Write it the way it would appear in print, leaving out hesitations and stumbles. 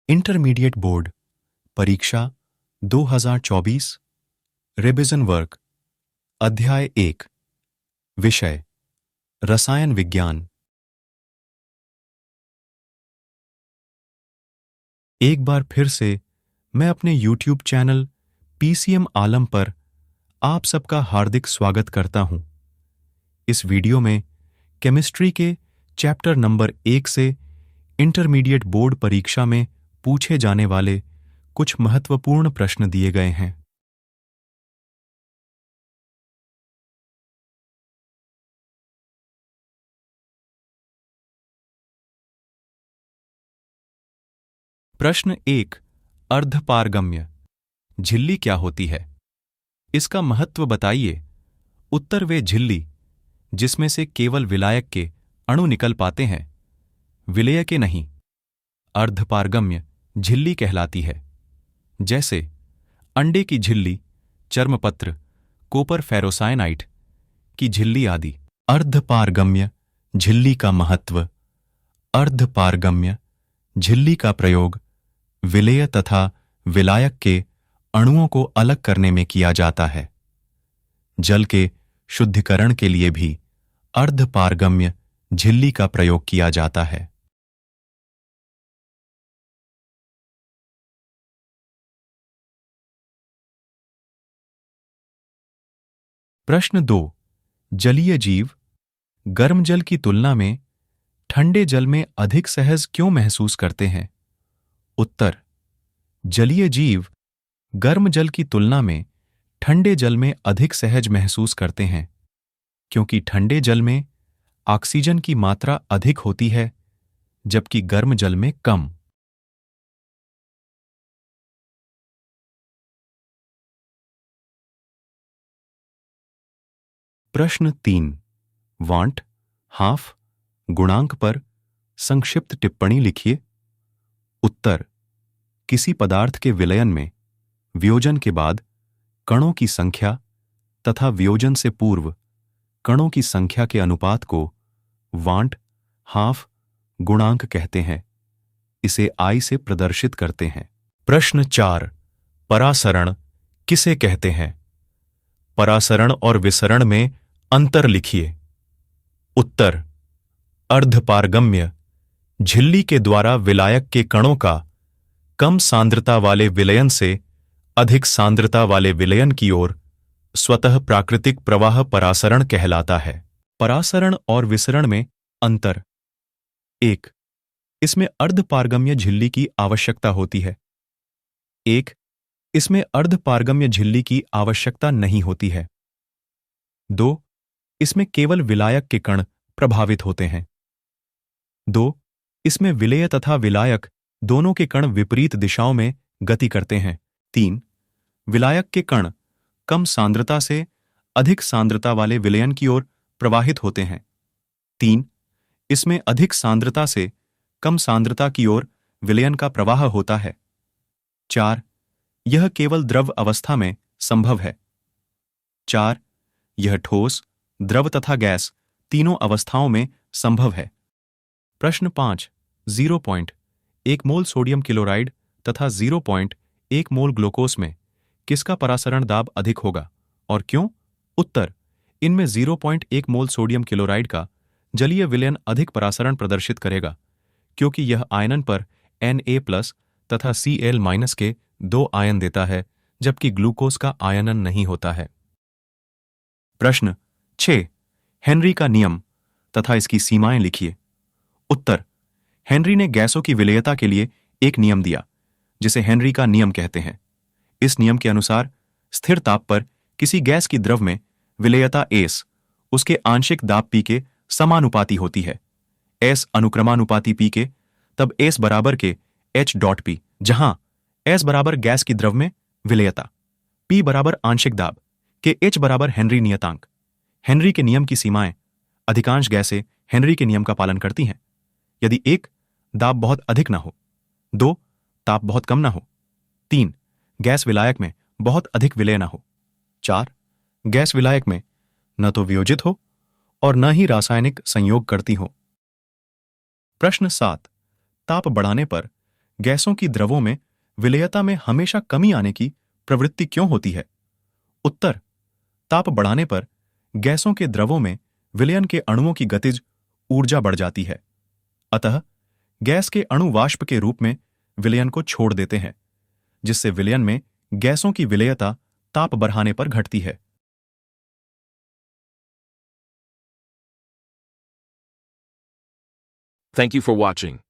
Intermediate board परीक्षा 2024 revision work अध्याय 1 विषय रसायन विज्ञान। एक बार फिर से मैं अपने YouTube चैनल PCM आलम पर आप सबका हार्दिक स्वागत करता हूं। इस वीडियो में केमिस्ट्री के चैप्टर नंबर 1 से इंटरमीडिएट बोर्ड परीक्षा में पूछे जाने वाले कुछ महत्वपूर्ण प्रश्न दिए गए हैं। प्रश्न 1 अर्धपारगम्य झिल्ली क्या होती है? इसका महत्व बताइए। उत्तर वे झिल्ली जिसमें से केवल विलायक के अणु निकल पाते हैं, विलेय के नहीं, अर्धपारगम्य झिल्ली कहलाती है। जैसे अंडे की झिल्ली, चर्मपत्र, कॉपर फेरोसायनाइट की झिल्ली आदि। अर्धपारगम्य झिल्ली का महत्व। अर्धपारगम्य झिल्ली का प्रयोग विलेय तथा विलायक के अणुओं को अलग करने में किया जाता है। जल के शुद्धिकरण के लिए भी अर्धपारगम्य झिल्ली का प्रयोग किया जाता है। प्रश्न 2 जलीय जीव गर्म जल की तुलना में ठंडे जल में अधिक सहज क्यों महसूस करते हैं? उत्तर जलीय जीव गर्म जल की तुलना में ठंडे जल में अधिक सहज महसूस करते हैं क्योंकि ठंडे जल में ऑक्सीजन की मात्रा अधिक होती है जबकि गर्म जल में कम। प्रश्न 3 वांट हाफ गुणांक पर संक्षिप्त टिप्पणी लिखिए। उत्तर किसी पदार्थ के विलयन में वियोजन के बाद कणों की संख्या तथा वियोजन से पूर्व कणों की संख्या के अनुपात को वांट हाफ गुणांक कहते हैं। इसे I से प्रदर्शित करते हैं। प्रश्न 4 परासरण किसे कहते हैं? परासरण और विसरण में अंतर लिखिए। उत्तर अर्धपारगम्य झिल्ली के द्वारा विलायक के कणों का कम सांद्रता वाले विलयन से अधिक सांद्रता वाले विलयन की ओर स्वतः प्राकृतिक प्रवाह परासरण कहलाता है। परासरण और विसरण में अंतर। 1 इसमें अर्धपारगम्य झिल्ली की आवश्यकता होती है। 1 इसमें अर्धपारगम्य झिल्ली की आवश्यकता नहीं होती है। 2 इसमें केवल विलायक के कण प्रभावित होते हैं। 2 इसमें विलेय तथा विलायक दोनों के कण विपरीत दिशाओं में गति करते हैं। 3 विलायक के कण कम सांद्रता से अधिक सांद्रता वाले विलयन की ओर प्रवाहित होते हैं। 3 इसमें अधिक सांद्रता से कम सांद्रता की ओर विलयन का प्रवाह होता है। 4 यह केवल द्रव अवस्था में संभव है। 4 यह ठोस, द्रव तथा गैस तीनों अवस्थाओं में संभव है। प्रश्न 5 0.1 मोल सोडियम क्लोराइड तथा 0.1 मोल ग्लूकोज में किसका परासरण दाब अधिक होगा और क्यों? उत्तर इनमें 0.1 मोल सोडियम क्लोराइड का जलीय विलयन अधिक परासरण प्रदर्शित करेगा क्योंकि यह आयनन पर Na+ तथा Cl- के 2 आयन देता है जबकि ग्लूकोज का आयनन नहीं होता है। प्रश्न 6 हेनरी का नियम तथा इसकी सीमाएं लिखिए। उत्तर हेनरी ने गैसों की विलेयता के लिए एक नियम दिया जिसे हेनरी का नियम कहते हैं। इस नियम के अनुसार स्थिर ताप पर किसी गैस की द्रव में विलेयता S उसके आंशिक दाब P के समानुपाती होती है। S अनुक्रमानुपाती P के तब S बराबर के H.P, जहां S बराबर गैस की द्रव में विलेयता, P बराबर आंशिक दाब के H बराबर हेनरी नियतांक। हेनरी के नियम की सीमाएं अधिकांश गैसें हेनरी के नियम का पालन करती हैं। यदि 1 दाब बहुत अधिक ना हो, 2 ताप बहुत कम ना हो, 3 गैस विलायक में बहुत अधिक विलय ना हो, 4 गैस विलायक में न तो वियोजित हो और न ही रासायनिक संयोग करती हो। प्रश्न 7 ताप बढ़ाने पर गैसों की द्रवों में विलेयता में हमेशा कमी आने की प्रवृत्ति क्यों होती है? उत्तर, ताप बढ़ाने पर गैसों के द्रवों में विलयन के अणुओं की गतिज ऊर्जा बढ़ जाती है। अतः गैस के अणु वाष्प के रूप में विलयन को छोड़ देते हैं, जिससे विलयन में गैसों की विलेयता ताप बढ़ाने पर घटती है। Thank you for watching.